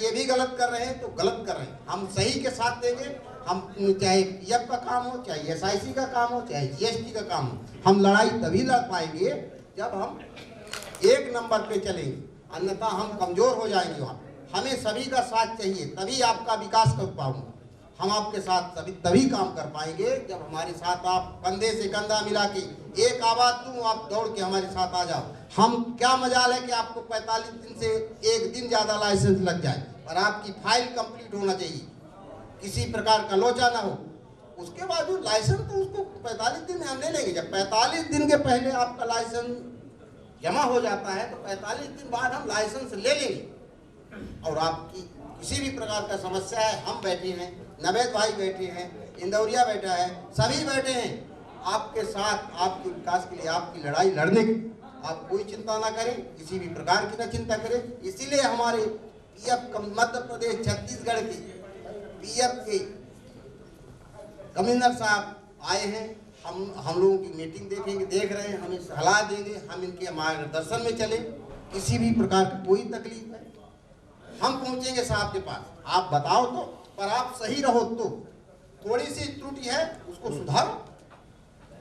ये भी गलत कर रहे हैं तो गलत कर रहे हैं, हम सही के साथ देंगे। हम चाहे पीएफ का काम हो, चाहे एसआईसी का काम हो, चाहे जीएसटी का काम हो, हम लड़ाई तभी लड़ पाएंगे जब हम एक नंबर पे चलेंगे, अन्यथा हम कमजोर हो जाएंगे। वहाँ हमें सभी का साथ चाहिए, तभी आपका विकास कर पाऊंगा। हम आपके साथ तभी काम कर पाएंगे जब हमारे साथ आप कंधे से कंधा मिला के एक आवाज दूं, आप दौड़ के हमारे साथ आ जाओ। हम क्या मजाल है कि आपको 45 दिन से एक दिन ज्यादा लाइसेंस लग जाए, और आपकी फाइल कंप्लीट होना चाहिए, किसी प्रकार का लोचा ना हो। उसके बाद जो लाइसेंस तो उसको 45 दिन में हम ले लेंगे। जब 45 दिन के पहले आपका लाइसेंस जमा हो जाता है तो 45 दिन बाद हम लाइसेंस ले लेंगे। और आपकी किसी भी प्रकार का समस्या है, हम बैठे हैं, नवेद भाई बैठे हैं, इंदौरिया बैठा है, सभी बैठे हैं आपके साथ, आपके विकास के लिए, आपकी लड़ाई लड़ने की। आप कोई चिंता ना करें, किसी भी प्रकार की ना चिंता करें। इसीलिए हमारे पीएफ मध्य प्रदेश छत्तीसगढ़ के पीएफ के कमिश्नर साहब आए हैं। हम लोगों की मीटिंग देख रहे हैं, हमें सलाह देंगे, हम इनके मार्गदर्शन में चलें। किसी भी प्रकार की कोई तकलीफ है हम पहुंचेंगे साहब के पास। आप बताओ तो, पर आप सही रहो तो, थोड़ी सी त्रुटि है उसको सुधारो,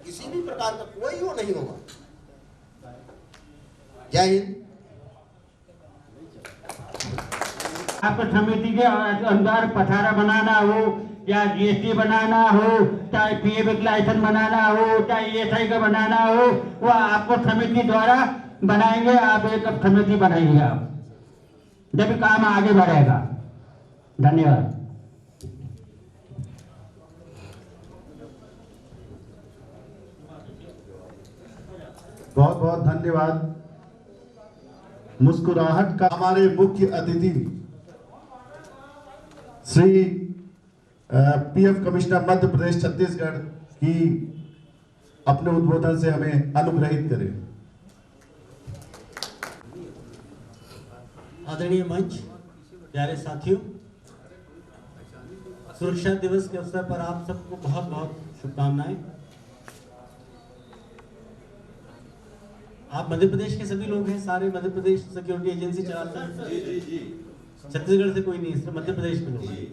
किसी भी प्रकार का कोई वो नहीं होगा। जय हिंद। आपको समिति के अंदर पथारा बनाना हो, या जीएसटी बनाना हो, चाहे पीएफ लाइसेंस बनाना हो, चाहे ईएसआई का बनाना हो, वो आपको समिति द्वारा बनाएंगे। आप एक समिति बनाइए, आप जब काम आगे बढ़ेगा। धन्यवाद। बहुत बहुत धन्यवाद। मुस्कुराहट का हमारे मुख्य अतिथि श्री पीएफ कमिश्नर मध्य प्रदेश छत्तीसगढ़ की अपने उद्बोधन से हमें अनुग्रहित करें। आदरणीय मंच, प्यारे साथियों, सुरक्षा दिवस के अवसर पर आप सबको बहुत बहुत शुभकामनाएं। आप मध्य प्रदेश के सभी लोग हैं, सारे मध्य प्रदेश सिक्योरिटी एजेंसी चलाते हैं। जी। छत्तीसगढ़ से कोई नहीं, सिर्फ मध्य प्रदेश के लोग हैं।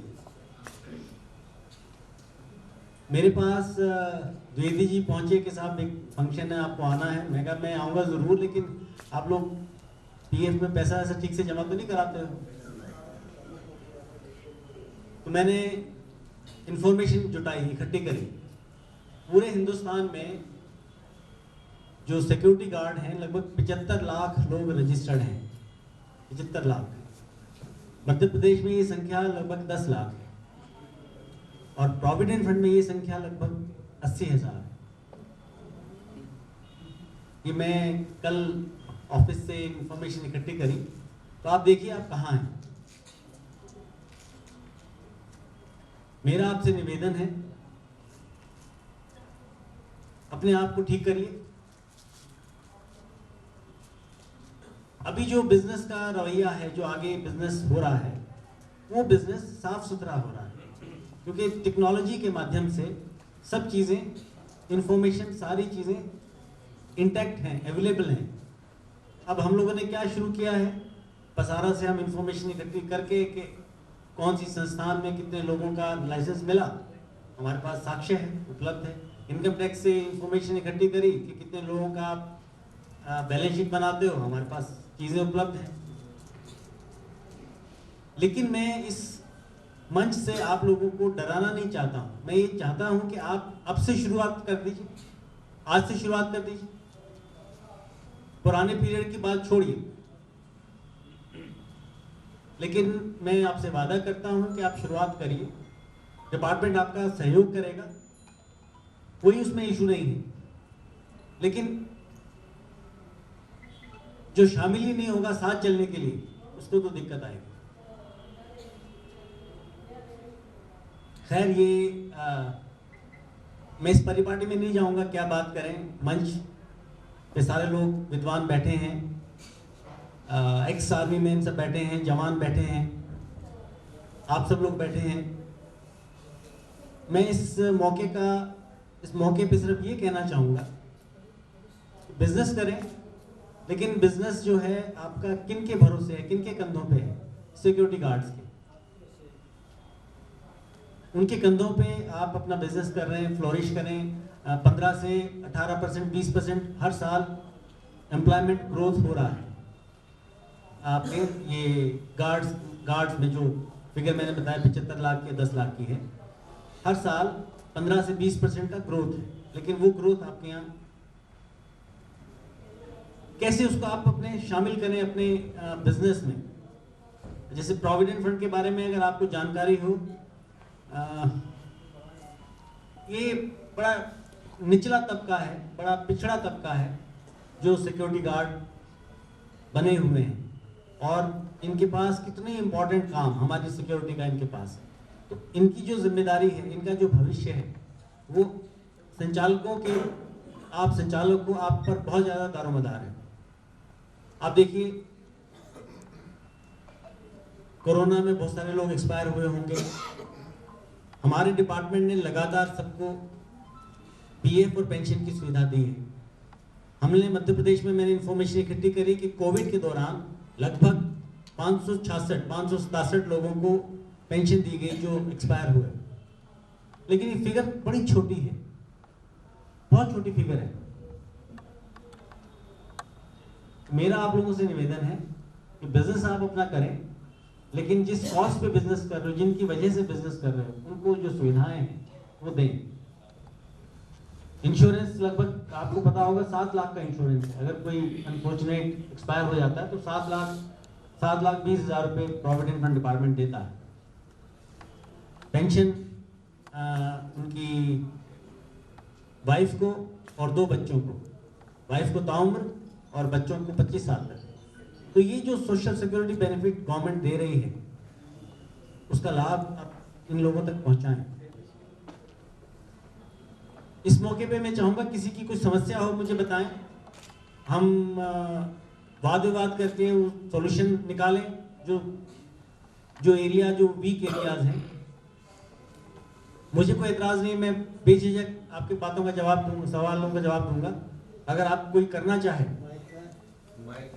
मेरे पास द्विवेदी जी पहुंचे कि साहब एक फंक्शन है, आपको आना है। मैं कहा मैं आऊँगा ज़रूर, लेकिन आप लोग पीएफ में पैसा ऐसा ठीक से जमा तो नहीं कराते हो। तो मैंने इंफॉर्मेशन जुटाई, इकट्ठी करी। पूरे हिंदुस्तान में जो सिक्योरिटी गार्ड हैं, लगभग 75 लाख लोग रजिस्टर्ड हैं। 75 लाख। मध्य प्रदेश में ये संख्या लगभग 10 लाख है, और प्रोविडेंट फंड में ये संख्या लगभग 80,000 है। ये मैं कल ऑफिस से इंफॉर्मेशन इकट्ठी करी, तो आप देखिए आप कहाँ हैं। मेरा आपसे निवेदन है, अपने आप को ठीक करिए। अभी जो बिजनेस का रवैया है, जो आगे बिजनेस हो रहा है, वो बिजनेस साफ सुथरा हो रहा है, क्योंकि टेक्नोलॉजी के माध्यम से सब चीज़ें, इंफॉर्मेशन, सारी चीज़ें इंटैक्ट हैं, अवेलेबल हैं। अब हम लोगों ने क्या शुरू किया है, पसारा से हम इंफॉर्मेशन इकट्ठी करके कि कौन सी संस्थान में कितने लोगों का लाइसेंस मिला, हमारे पास साक्ष्य है, उपलब्ध है। इनकम टैक्स से इंफॉर्मेशन इकट्ठी करी कि कितने लोगों का बैलेंस शीट बनाते हो, हमारे पास चीज़ें उपलब्ध हैं। लेकिन मैं इस मंच से आप लोगों को डराना नहीं चाहता हूँ। मैं ये चाहता हूँ कि आप अब से शुरुआत कर दीजिए, आज से शुरुआत कर दीजिए। पुराने पीरियड की बात छोड़िए, लेकिन मैं आपसे वादा करता हूँ कि आप शुरुआत करिए। डिपार्टमेंट आपका सहयोग करेगा, कोई उसमें इशू नहीं है। लेकिन जो शामिल ही नहीं होगा साथ चलने के लिए, उसको तो दिक्कत आएगी। खैर, ये मैं इस परिपाटी में नहीं जाऊंगा, क्या बात करें। मंच पे सारे लोग विद्वान बैठे हैं, एक्स आर्मी मैन सब बैठे हैं, जवान बैठे हैं, आप सब लोग बैठे हैं। मैं इस मौके पे सिर्फ ये कहना चाहूँगा, बिजनेस करें, लेकिन बिजनेस जो है आपका किन के भरोसे है, किन के कंधों पे है। सिक्योरिटी गार्ड्स के। उनके कंधों पे आप अपना बिजनेस कर रहे हैं, फ्लोरिश करें, 15 से 18%, 20% हर साल एम्प्लॉयमेंट ग्रोथ हो रहा है। आपके ये गार्ड्स में जो फिगर मैंने बताया 75 लाख की 10 लाख की है, हर साल 15 से 20% का ग्रोथ है। लेकिन वो ग्रोथ आपके यहाँ कैसे उसको आप अपने शामिल करें अपने बिजनेस में। जैसे प्रोविडेंट फंड के बारे में अगर आपको जानकारी हो, ये बड़ा निचला तबका है, बड़ा पिछड़ा तबका है जो सिक्योरिटी गार्ड बने हुए हैं, और इनके पास कितने इंपॉर्टेंट काम हमारी सिक्योरिटी का इनके पास है। तो इनकी जो जिम्मेदारी है, इनका जो भविष्य है, वो संचालकों के, आप संचालक को आप पर बहुत ज़्यादा दारोमदार है। आप देखिए कोरोना में बहुत सारे लोग एक्सपायर हुए होंगे। हमारे डिपार्टमेंट ने लगातार सबको पीएफ और पेंशन की सुविधा दी है। हमने मध्य प्रदेश में, मैंने इंफॉर्मेशन इकट्ठी करी कि कोविड के दौरान लगभग 567 लोगों को पेंशन दी गई जो एक्सपायर हुए। लेकिन ये फिगर बड़ी छोटी है, बहुत छोटी फिगर है। मेरा आप लोगों से निवेदन है कि बिजनेस आप अपना करें, लेकिन जिस कॉस्ट पे बिजनेस कर रहे हो, जिनकी वजह से बिजनेस कर रहे हो, उनको जो सुविधाएं हैं वो दें। इंश्योरेंस लगभग आपको पता होगा 7 लाख का इंश्योरेंस है। अगर कोई अनफॉर्चुनेट एक्सपायर हो जाता है तो 7,20,000 रुपये प्रोविडेंट फंड डिपार्टमेंट देता है। पेंशन उनकी वाइफ को और 2 बच्चों को, वाइफ को ताउम्र और बच्चों को 25 साल तक। तो ये जो सोशल सिक्योरिटी बेनिफिट गवर्नमेंट दे रही है, उसका लाभ आप इन लोगों तक पहुंचाएं। इस मौके पे मैं चाहूँगा किसी की कोई समस्या हो मुझे बताएं, हम वाद विवाद करके सॉल्यूशन निकालें। जो एरिया, जो वीक एरियाज हैं, मुझे कोई एतराज़ नहीं, मैं बेझिझक आपकी बातों का जवाब दूंगा, सवालों का जवाब दूंगा। अगर आप कोई करना चाहे,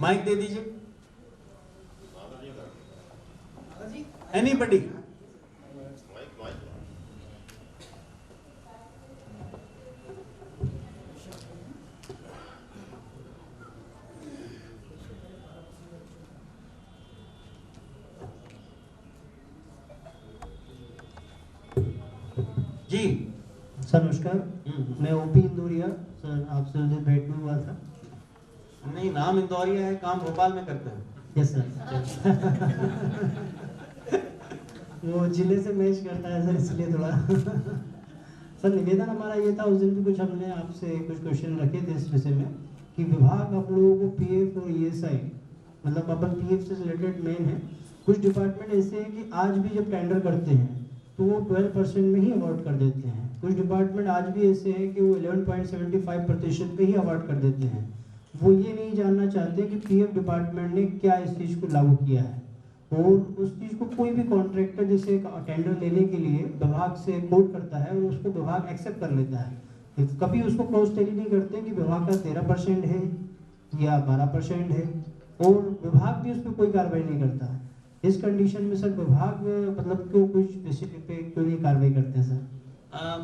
माइक दे दीजिए। एनीबडी? जी सर नमस्कार, मैं ओपी इंदौरिया। सर आपसे मुझे भेंट में हुआ था। नहीं, नाम इंदौरिया है, काम भोपाल में करते हैं। Yes sir. वो जिले से मैच करता है सर, इसलिए थोड़ा सर निवेदन हमारा ये था, उस दिन भी कुछ हमने आपसे कुछ क्वेश्चन रखे थे इस विषय में कि विभाग आप लोगों को पीएफ और ईएसआई, मतलब अपन पीएफ से रिलेटेड मेन है। कुछ डिपार्टमेंट ऐसे हैं कि आज भी जब टेंडर करते हैं तो वो 12% में ही अवार्ड कर देते हैं। कुछ डिपार्टमेंट आज भी ऐसे हैं कि वो 11.75% पे ही अवार्ड कर देते हैं। वो ये नहीं जानना चाहते कि पीएफ डिपार्टमेंट ने क्या इस चीज़ को लागू किया है, और उस चीज़ को कोई भी कॉन्ट्रैक्टर जैसे टेंडर लेने के लिए विभाग से कोट करता है और उसको विभाग एक्सेप्ट कर लेता है। कभी उसको क्रॉस टेली नहीं करते कि विभाग का 13% है या 12% है, और विभाग भी उस पर कोई कार्रवाई नहीं करता। इस कंडीशन में सर विभाग मतलब क्यों कुछ स्पेसिफिक पे क्यों नहीं कार्रवाई करते हैं सर?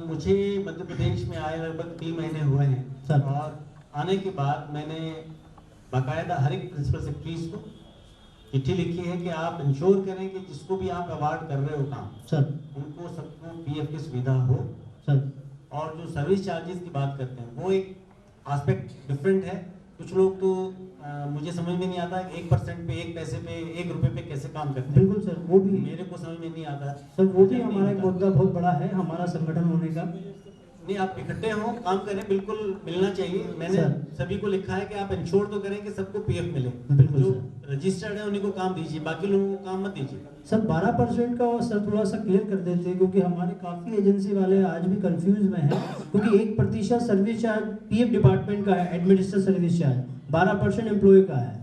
मुझे मध्य प्रदेश में आए लगभग 3 महीने हुए हैं सर, और आने के बाद मैंने बाकायदा हर एक प्रिंसिपल सेक्रेटरीज को चिट्ठी लिखी है कि आप इंश्योर करें कि जिसको भी आप अवार्ड कर रहे हो काम सर, उनको सबको पीएफ की सुविधा हो सर। और जो सर्विस चार्जेस की बात करते हैं वो एक एस्पेक्ट डिफरेंट है। कुछ लोग तो मुझे समझ में नहीं आता 1% पे, 1 पैसे पे, 1 रुपए पे कैसे काम करते हैं। बिल्कुल सर, वो भी मेरे को समझ में नहीं आता सर, वो भी हमारा एक मुद्दा बहुत बड़ा है हमारा संगठन होने का। नहीं, आप इकट्ठे हो, काम करें, बिल्कुल मिलना चाहिए। मैंने सर। सभी को लिखा है कि आप इंश्योर तो करें कि सबको पीएफ मिले। बिल्कुल जो सर। रजिस्टर्ड है उन्हीं को काम दीजिए, बाकी लोगों को काम मत दीजिए। सर 12% का सर थोड़ा सा क्लियर कर देते हैं, क्योंकि हमारे काफ़ी एजेंसी वाले आज भी कंफ्यूज में हैं, क्योंकि 1% सर्विस चार्ज पीएफ डिपार्टमेंट का है, एडमिनिस्ट्रेटिव सर्विस चार्ज 12% एम्प्लॉय का है,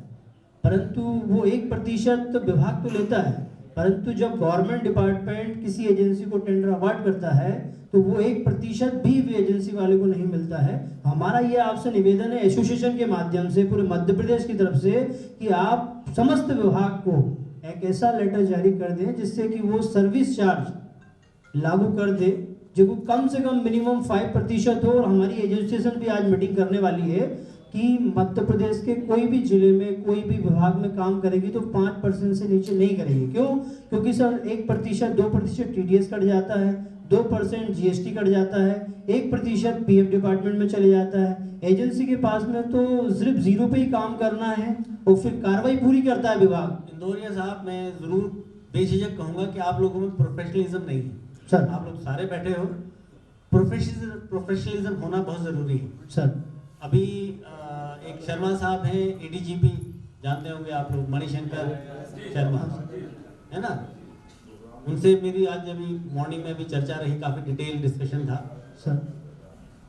परंतु वो 1% विभाग तो लेता है, परंतु जब गवर्नमेंट डिपार्टमेंट किसी एजेंसी को टेंडर अवार्ड करता है तो वो 1% भी एजेंसी वाले को नहीं मिलता है। हमारा ये आपसे निवेदन है एसोसिएशन के माध्यम से पूरे मध्य प्रदेश की तरफ से कि आप समस्त विभाग को एक ऐसा लेटर जारी कर दें जिससे कि वो सर्विस चार्ज लागू कर दे जो कि कम से कम मिनिमम 5% हो। और हमारी एजुकेशन भी आज मीटिंग करने वाली है कि मध्य प्रदेश के कोई भी जिले में कोई भी विभाग में काम करेगी तो 5% से नीचे नहीं करेगी। क्यों? क्योंकि सर 1% 2% TDS कट जाता है, 2% GST कट जाता है, 1% PF डिपार्टमेंट में चले जाता है। एजेंसी के पास में तो सिर्फ 0 पे ही काम करना है और फिर कार्रवाई पूरी करता है विभाग। इंदौरिया साहब, मैं जरूर बेझिझक कहूंगा कि आप लोगों में प्रोफेशनलिज्म नहीं है सर। आप लोग सारे बैठे हो, प्रोफेशनलिज्म होना बहुत जरूरी है सर। अभी एक शर्मा साहब हैं, ADGP जानते होंगे आप लोग, मणिशंकर शर्मा, है ना, उनसे मेरी आज अभी मॉर्निंग में भी चर्चा रही, काफी डिटेल डिस्कशन था सर।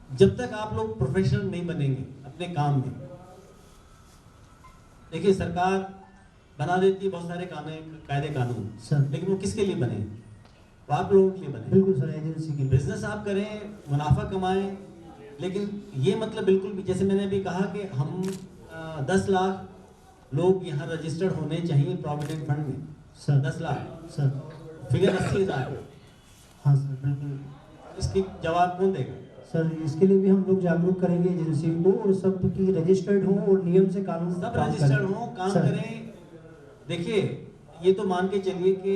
जब तक आप लोग प्रोफेशनल नहीं बनेंगे अपने काम में, देखिए सरकार बना देती है बहुत सारे कायदे कानून सर। लेकिन वो किसके लिए बने? वो आप लोगों के लिए बने। बिल्कुल सर, एजेंसी के लिए। बिजनेस आप करें, मुनाफा कमाएं, लेकिन ये मतलब बिल्कुल भी, जैसे मैंने अभी कहा कि हम 10 लाख लोग यहाँ रजिस्टर्ड होने चाहिए प्रोविडेंट फंड में सर। 10 लाख सर। फिगर 80,000। हाँ सर, बिल्कुल। इसकी जवाब कौन देगा? सर इसके लिए भी हम लोग जागरूक करेंगे एजेंसी को और सब की रजिस्टर्ड हो और नियम से कानून सब काम रजिस्टर्ड करें। हो, काम सर। करें। देखिए ये तो मान के चलिए कि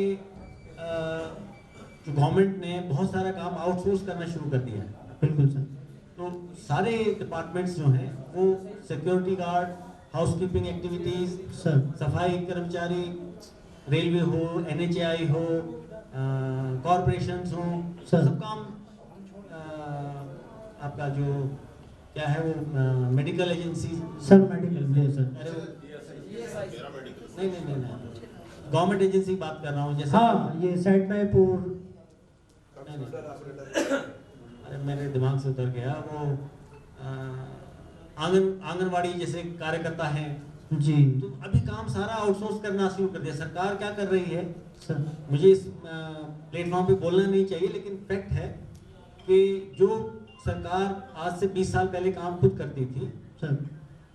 जो गवर्नमेंट ने बहुत सारा काम आउटसोर्स करना शुरू कर दिया है। बिल्कुल सर। तो सारे डिपार्टमेंट्स जो हैं वो security guard, housekeeping activities, sir. सफाई कर्मचारी, रेलवे हो, NHAI हो, कॉरपोरेशंस हो, सर। सब काम आपका जो क्या है वो medical agency, sir medical sir. अरे वो नहीं गवर्नमेंट एजेंसी की बात कर रहा हूँ, जैसे हाँ ये सेट टाइप और नहीं। अरे मेरे दिमाग से उतर गया वो आंगनवाड़ी जैसे कार्यकर्ता हैं जी। तो अभी काम सारा आउटसोर्स करना शुरू कर दिया। सरकार क्या कर रही है, सर। मुझे इस प्लेटफॉर्म पे बोलना नहीं चाहिए लेकिन फैक्ट है कि जो सरकार आज से 20 साल पहले काम खुद करती थी सर।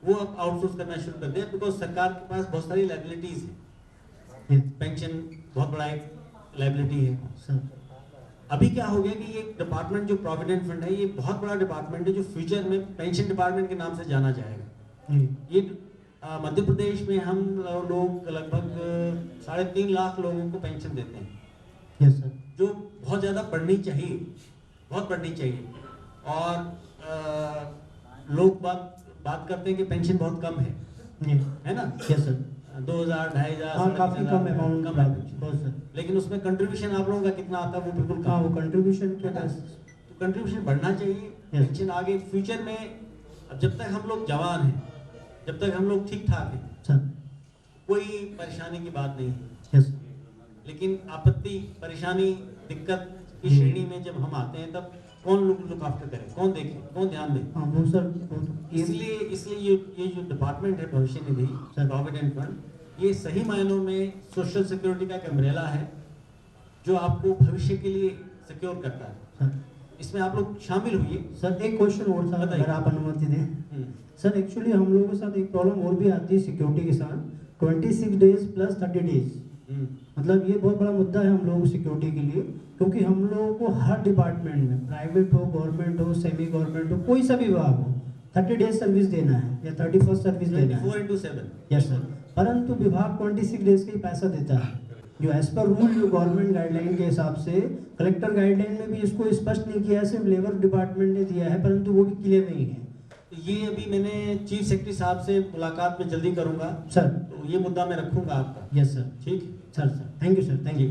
वो अब आउटसोर्स करना शुरू कर दिया, बिकॉज सरकार के पास बहुत सारी लाइबिलिटीज है। पेंशन बहुत बड़ा एक लाइबिलिटी है सर। अभी क्या हो गया कि ये डिपार्टमेंट जो प्रोविडेंट फंड है ये बहुत बड़ा डिपार्टमेंट है जो फ्यूचर में पेंशन डिपार्टमेंट के नाम से जाना जाएगा। ये मध्य प्रदेश में हम लोग लगभग 3.5 लाख लोगों को पेंशन देते हैं। Yes sir. जो बहुत ज़्यादा बढ़नी चाहिए, बहुत बढ़नी चाहिए। और लोग बात करते हैं कि पेंशन बहुत कम है ना? Yes sir. 2,000 2,500 हाँ काफी कम अमाउंट कम है बहुत सर। लेकिन उसमें कंट्रीब्यूशन आप लोगों का कितना आता है वो बिल्कुल कम। हाँ वो कंट्रीब्यूशन के है ना? पास। तो कंट्रीब्यूशन बढ़ना चाहिए। पेंशन आगे फ्यूचर में, अब जब तक हम लोग जवान हैं, जब तक हम लोग ठीक ठाक हैं सर, कोई परेशानी की बात नहीं है। यस। लेकिन आपत्ति, परेशानी, दिक्कत की श्रेणी में जब हम आते हैं तब कौन लुक आफ्टर करे, कौन देखे, कौन ध्यान दे? हाँ वो सर इसलिए ये जो डिपार्टमेंट है भविष्य निधि प्रोविडेंट फंड, ये सही मायनों में सोशल सिक्योरिटी का एक अम्ब्रेला है जो आपको भविष्य के लिए सिक्योर करता है। सर। इसमें आप लोग शामिल हुए। सर एक क्वेश्चन और था बताइए। अगर आप अनुमति दें। सर एक्चुअली हम लोगों के साथ एक प्रॉब्लम और भी आती है सिक्योरिटी के साथ, 26 डेज प्लस 30 डेज। मतलब ये बहुत बड़ा मुद्दा है हम लोगों को सिक्योरिटी के लिए, क्योंकि हम लोगों को हर डिपार्टमेंट में, प्राइवेट हो, गवर्नमेंट हो, सेमी गवर्नमेंट हो, कोई सा भी विभाग हो, 30 डेज सर्विस देना है या 31st सर्विस देना है। 24/7। Yes sir. परंतु विभाग 26 डेज का ही पैसा देता है, जो एज पर रूल जो गवर्नमेंट गाइडलाइन के हिसाब से, कलेक्टर गाइडलाइन में भी इसको स्पष्ट नहीं किया है, सिर्फ लेबर डिपार्टमेंट ने दिया है, परंतु वो भी क्लियर नहीं है। ये अभी मैंने चीफ सेक्रेटरी साहब से मुलाकात में जल्दी करूंगा सर। तो ये मुद्दा मैं रखूंगा आपका। Yes sir. ठीक sir. Thank you sir. Thank you.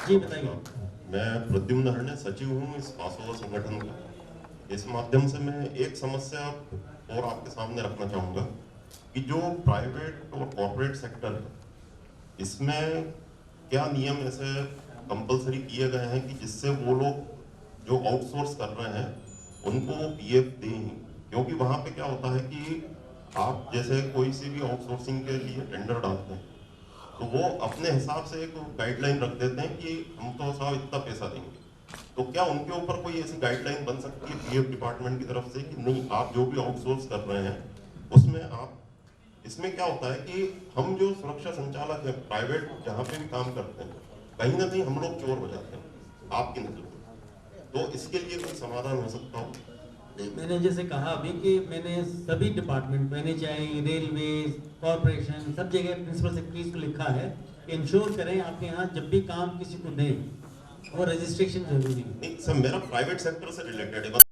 जी बताइए। मैं प्रद्युम्न हरणे सचिव हूँ इस पासोवर संगठन का। इस माध्यम से मैं एक समस्या और आपके सामने रखना चाहूँगा कि जो प्राइवेट और कॉर्पोरेट सेक्टर है, इसमें क्या नियम ऐसे कंपलसरी किए गए हैं कि जिससे वो लोग जो आउटसोर्स कर रहे हैं उनको PF दें। क्योंकि वहाँ पे क्या होता है कि आप जैसे कोई सी भी आउटसोर्सिंग के लिए टेंडर डालते हैं तो वो अपने हिसाब से एक गाइडलाइन रख देते हैं कि हम तो साहब इतना पैसा देंगे। तो क्या उनके ऊपर कोई ऐसी गाइडलाइन बन सकती है PF डिपार्टमेंट की तरफ से कि नहीं, आप जो भी आउटसोर्स कर रहे हैं उसमें आप इसमें क्या होता है कि हम जो सुरक्षा संचालक है प्राइवेट जहाँ पे भी काम करते हैं, कहीं ना कहीं हम लोग चोर हो जाते हैं आपकी नजर में। तो इसके लिए कोई समाधान हो सकता हो? मैंने जैसे कहा अभी कि मैंने सभी डिपार्टमेंट, मैंने चाहे रेलवे, कॉरपोरेशन, सब जगह प्रिंसिपल सेक्रेटरीज को लिखा है कि इंश्योर करें आपके यहाँ जब भी काम किसी को दें और रजिस्ट्रेशन जरूरी है। नहीं सर, मेरा प्राइवेट सेक्टर से रिलेटेड है।